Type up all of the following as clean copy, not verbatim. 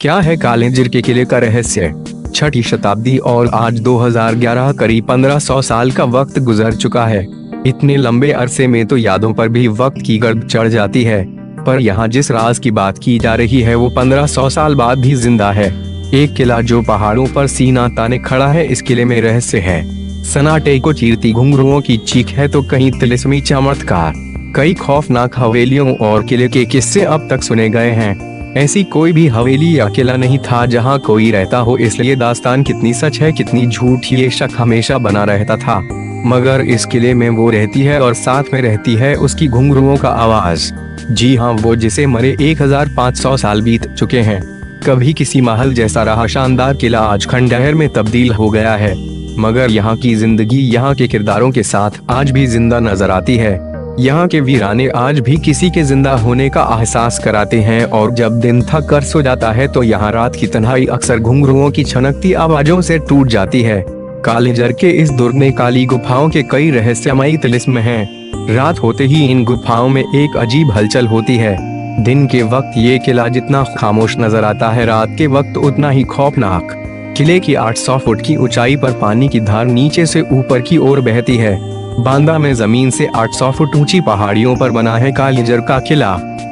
क्या है कालिंजर के किले का रहस्य? छठी शताब्दी और आज 2011, करीब 1500 साल का वक्त गुजर चुका है। इतने लंबे अरसे में तो यादों पर भी वक्त की गर्द चढ़ जाती है, पर यहाँ जिस राज की बात की जा रही है वो 1500 साल बाद भी जिंदा है। एक किला जो पहाड़ों पर सीना ताने खड़ा है, इस किले में रहस्य है। सन्नाटे को चीरती घुंघरुओं की चीख है तो कहीं तिलिस्मी चमत्कार। कई खौफनाक हवेलियों और किले के किस्से अब तक सुने गए हैं। ऐसी कोई भी हवेली या किला नहीं था जहां कोई रहता हो, इसलिए दास्तान कितनी सच है कितनी झूठ ये शक हमेशा बना रहता था। मगर इस किले में वो रहती है और साथ में रहती है उसकी घुंघरुओं का आवाज। जी हाँ, वो जिसे मरे 1500 साल बीत चुके हैं। कभी किसी महल जैसा रहा शानदार किला आज खंडहर में तब्दील हो गया है, मगर यहाँ की जिंदगी यहाँ के किरदारों के साथ आज भी जिंदा नजर आती है। यहाँ के वीराने आज भी किसी के जिंदा होने का एहसास कराते हैं, और जब दिन थक कर सो जाता है तो यहाँ रात की तन्हाई अक्सर घुंघरुओं की छनकती आवाजों से टूट जाती है। कालिंजर के इस दुर्ग काली गुफाओं के कई रहस्यमयी तिलिस्म हैं। रात होते ही इन गुफाओं में एक अजीब हलचल होती है। दिन के वक्त ये किला जितना खामोश नजर आता है, रात के वक्त उतना ही खौफनाक। किले की 800 फुट की ऊंचाई पर पानी की धार नीचे से ऊपर की ओर बहती है। बांदा में जमीन से 800 फुट ऊंची पहाड़ियों पर बना है कालिंजर का किला।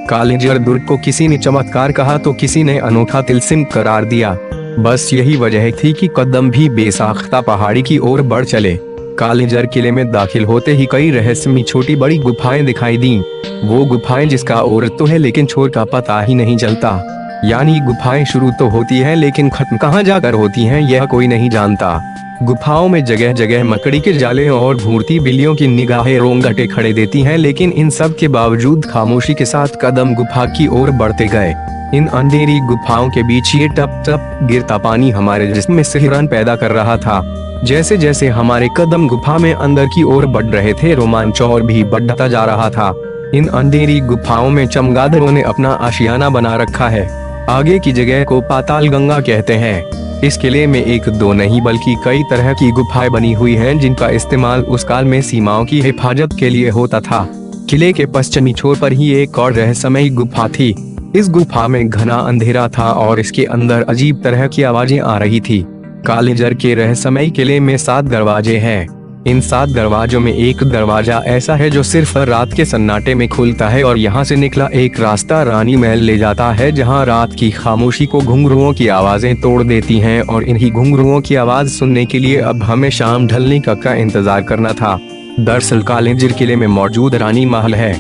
कालिंजर दुर्ग को किसी ने चमत्कार कहा तो किसी ने अनोखा तिलिस्म करार दिया। बस यही वजह थी कि कदम भी बेसाख्ता पहाड़ी की ओर बढ़ चले। कालिंजर किले में दाखिल होते ही कई रहस्यमयी छोटी बड़ी गुफाएं दिखाई दी। वो गुफाएं जिसका औरत तो है लेकिन छोर का पता ही नहीं चलता। यानी गुफाएं शुरू तो होती हैं लेकिन खत्म कहाँ जाकर होती हैं यह कोई नहीं जानता। गुफाओं में जगह जगह मकड़ी के जाले और घूरती बिल्लियों की निगाहें रोंगटे खड़े देती हैं, लेकिन इन सब के बावजूद खामोशी के साथ कदम गुफा की ओर बढ़ते गए। इन अंधेरी गुफाओं के बीच ये टप टप गिरता पानी हमारे जिस्म में सिहरन पैदा कर रहा था। जैसे जैसे हमारे कदम गुफा में अंदर की ओर बढ़ रहे थे, रोमांच और भी बढ़ता जा रहा था। इन अंधेरी गुफाओं में चमगादड़ों ने अपना आशियाना बना रखा है। आगे की जगह को पाताल गंगा कहते हैं। इस किले में एक दो नहीं बल्कि कई तरह की गुफाएं बनी हुई हैं, जिनका इस्तेमाल उस काल में सीमाओं की हिफाजत के लिए होता था। किले के पश्चिमी छोर पर ही एक और रहस्यमयी गुफा थी। इस गुफा में घना अंधेरा था और इसके अंदर अजीब तरह की आवाजें आ रही थी। कालिंजर के रहस्यमयी किले में 7 दरवाजे हैं। इन 7 दरवाजों में एक दरवाजा ऐसा है जो सिर्फ रात के सन्नाटे में खुलता है, और यहाँ से निकला एक रास्ता रानी महल ले जाता है, जहाँ रात की खामोशी को घुंघरुओं की आवाजें तोड़ देती हैं। और इन्हीं घुंघरुओं की आवाज सुनने के लिए अब हमें शाम ढलने का इंतजार करना था। दरअसल कालिंजर किले में मौजूद रानी महल है।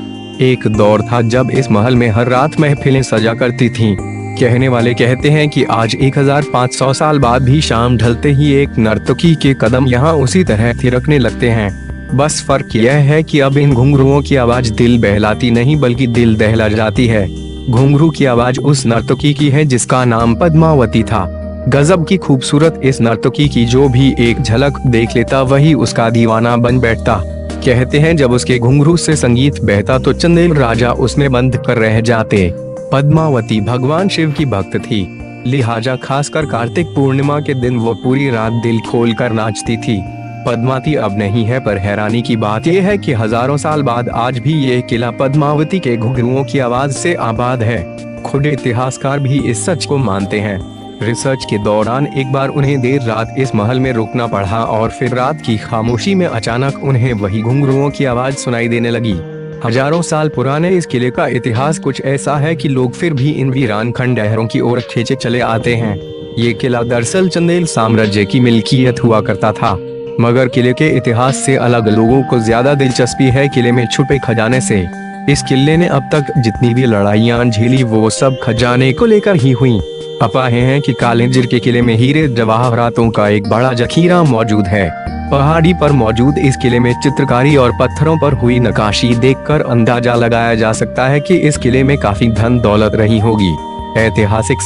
एक दौर था जब इस महल में हर रात महफिलें सजा करती थीं। कहने वाले कहते हैं कि आज 1500 साल बाद भी शाम ढलते ही एक नर्तकी के कदम यहाँ उसी तरह थिरकने लगते हैं। बस फर्क यह है कि अब इन घुंघरुओं की आवाज दिल बहलाती नहीं बल्कि दिल दहला जाती है। घुंघरू की आवाज उस नर्तकी की है जिसका नाम पद्मावती था। गजब की खूबसूरत इस नर्तकी की जो भी एक झलक देख लेता वही उसका दीवाना बन बैठता। कहते हैं जब उसके घुंघरू से संगीत बहता तो चंदेल राजा उसमें बंद कर रह जाते। पद्मावती भगवान शिव की भक्त थी, लिहाजा खासकर कार्तिक पूर्णिमा के दिन वो पूरी रात दिल खोलकर नाचती थी। पद्मावती अब नहीं है, पर हैरानी की बात यह है कि हजारों साल बाद आज भी ये किला पद्मावती के घुंघरुओं की आवाज से आबाद है। खुद इतिहासकार भी इस सच को मानते हैं। रिसर्च के दौरान एक बार उन्हें देर रात इस महल में रुकना पड़ा और फिर रात की खामोशी में अचानक उन्हें वही घुंघरुओं की आवाज सुनाई देने लगी। हजारों साल पुराने इस किले का इतिहास कुछ ऐसा है कि लोग फिर भी इन वीरान खंडहरों की ओर खींचे चले आते हैं। ये किला दरअसल चंदेल साम्राज्य की मिल्कियत हुआ करता था, मगर किले के इतिहास से अलग लोगों को ज्यादा दिलचस्पी है किले में छुपे खजाने से। इस किले ने अब तक जितनी भी लड़ाइयाँ झेली वो सब खजाने को लेकर ही हुई। अफवाहें हैं कि कालिंजर के किले में हीरे जवाहरातों का एक बड़ा जखीरा मौजूद है। पहाड़ी पर मौजूद इस किले में चित्रकारी और पत्थरों पर हुई नक्काशी देखकर अंदाजा लगाया जा सकता है कि इस किले में काफी धन दौलत रही होगी। ऐतिहासिक